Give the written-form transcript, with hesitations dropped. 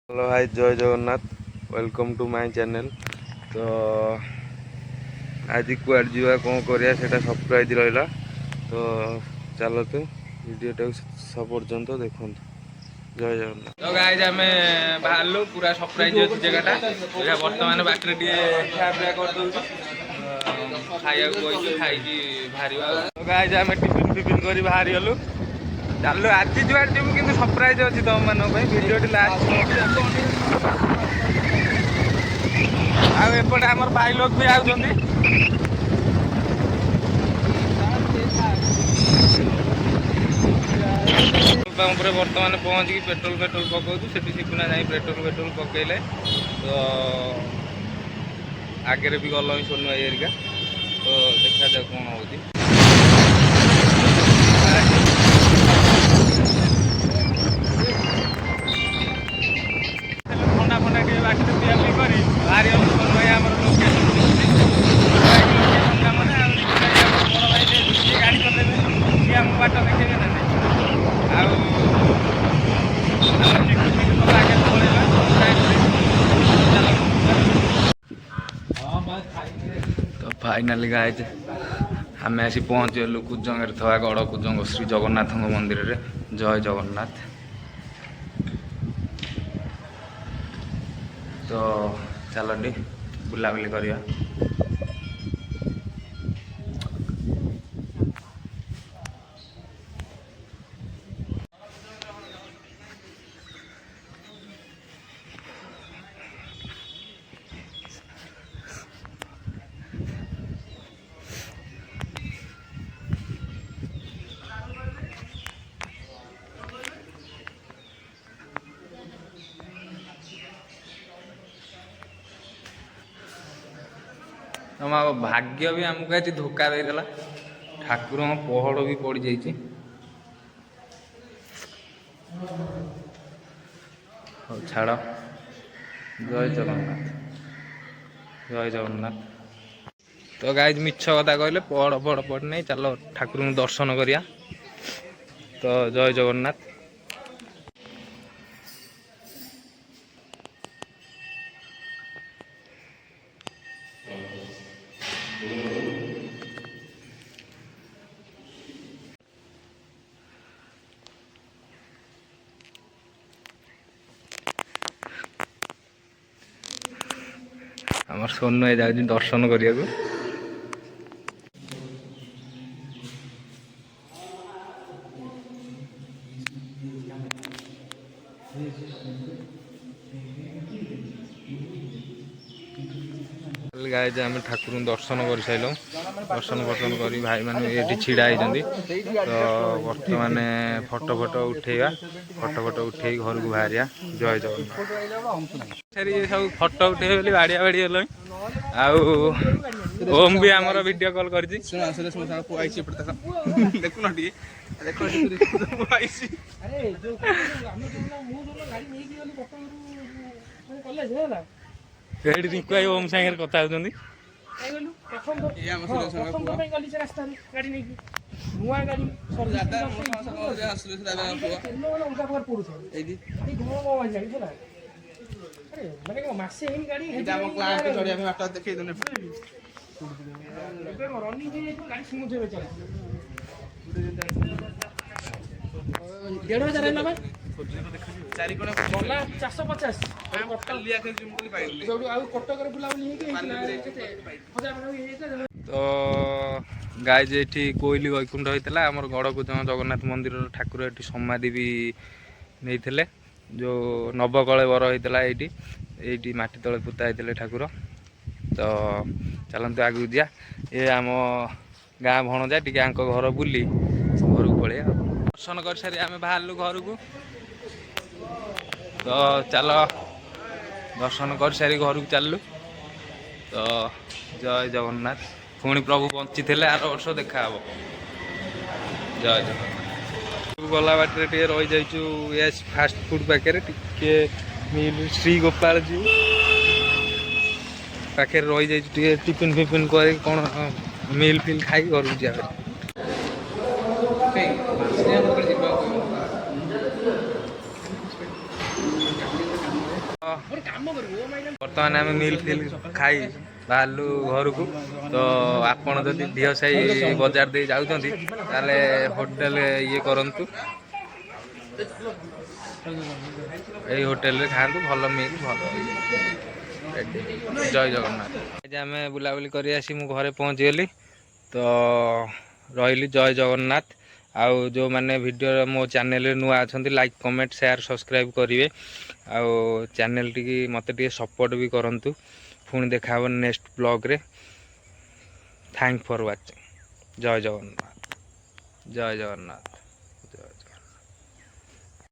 Hello hi जय Jagannath welcome to my channel. तो आज कुआड़ जा कौन करिया सेटा सरप्राइज रहा। तो चलतु वीडियो सब पर्यंत देखो। जय जगन्नाथ। तो गाइस आम बाहर पूरा सरप्राइज अच्छी जगह बर्तमान बाटर टे खिया कर दौर खाया खाई बाहर। तो गाइस आम टिफिन फिफिन कर बाहरी गलु। चलो आज जुआड़ जीवु कि सरप्राइज अच्छी तुम मान भिडियो लास्ट आउपटे आम भाई लोग भी आउंट पंप बर्तमान पहुँचिक पेट्रोल पकाऊ से शिपुना जा पेट्रोल पकईले। तो आगे भी गल सोनू भाई एरिका। तो देखा जाए कौन हो ठंडा फंडा टे बाट पिया पी कर बाहरी सोनू भाई आम लोकेशन गाड़ी चलेबे सी आम बाट देखेबे ना तो फाइनाली गाइज आम आसी पहुँचलु कुजंगे था गड़ कुजंग श्री जगन्नाथ मंदिर रे। जय जगन्नाथ। तो चलो टी बुलाबुली करिया। तुम भाग्य भी आमको आज धोखा देदेला। ठाकुर पहड़ भी पड़ जाइए। छाड़ जय जगन्नाथ जय जगन्नाथ। तो गाइज मिछ कथा कहले पहड़ पहड़ पड़ नहीं। चलो ठाकुर को दर्शन करिया। तो जय जगन्नाथ। आम सोनू भाई जाऊँ दर्शन करने को। गाइज आम ठाकुर दर्शन कर सारे दर्शन वर्शन कर भाई मैंने ये छिड़ा होती। तो बर्तमान फटो फटो उठेगा फटो उठे घर को बाहर। जय जगन्नाथ। सब फटो उठे बोली बाड़िया बाड़ी गल। ओम भी आमर वीडियो कॉल कर रिंकू भाई ओम सागर कथा होती। तो गाइज ये कोईली वैकुंठ होता आम गड़कुज जगन्नाथ मंदिर ठाकुर ये समाधि भी नहीं जो नवकलेवर होता ये माटी तले पोता होते ठाकुर। तो चलते आगू जा ये आम गाँ भणजा टी घर बुली घर को पड़े दर्शन कर सारी आम बाहर घर को। तो चलो दर्शन कर सारी घर को चलु। तो जय जगन्नाथ। पुणी प्रभु बंची थे आर वर्ष देखा। जय जगन्नाथ। गला बाटे टे रही जाइचु एस फास्ट फूड पाखे टे मिल श्री गोपाल जी पाखे रही जाइए टिफिन फिफिन कर कौन मिल फिल खाई घर को जा। ବର୍ତ୍ତମାନ ଆମେ ମିଲ୍ ଫିଲ୍ ଖାଇ ବାହାରିଲୁ ଘରକୁ। ତ ଆପଣ ଯଦି ଦିଅ ସାହି ବଜାର ଦେଇ ଯାଉଛନ୍ତି ତାହେଲେ ହୋଟେଲ ଇଏ କରନ୍ତୁ, ଏଇ ହୋଟେଲରେ ଖାଆନ୍ତୁ, ଭଲ ମିଲ୍ ଭଲ ରେଡି। ଜୟ ଜଗନ୍ନାଥ। ଆଜି ଆମେ ବୁଲାବୁଲି କରି ଆସି ମୁଁ ଘରେ ପହଞ୍ଚିଗଲି। ତ ରହିଲି, ଜୟ ଜଗନ୍ନାଥ। ଆଉ ଯେଉଁମାନେ ଭିଡ଼ିଓ ମୋ ଚ୍ୟାନେଲରେ ନୂଆ ଅଛନ୍ତି ଲାଇକ୍ କମେଣ୍ଟ ସେୟାର ସବସ୍କ୍ରାଇବ୍ କରିବେ। ଆଉ ଚ୍ୟାନେଲଟିକି ମୋତେ ଟିକେ ସପୋର୍ଟ ବି କରନ୍ତୁ। ପୁଣି ଦେଖାହେବ ନେକ୍ସଟ ବ୍ଲଗରେ। Thank for watching. ଜୟ ଜଗନ୍ନାଥ, ଜୟ ଜଗନ୍ନାଥ।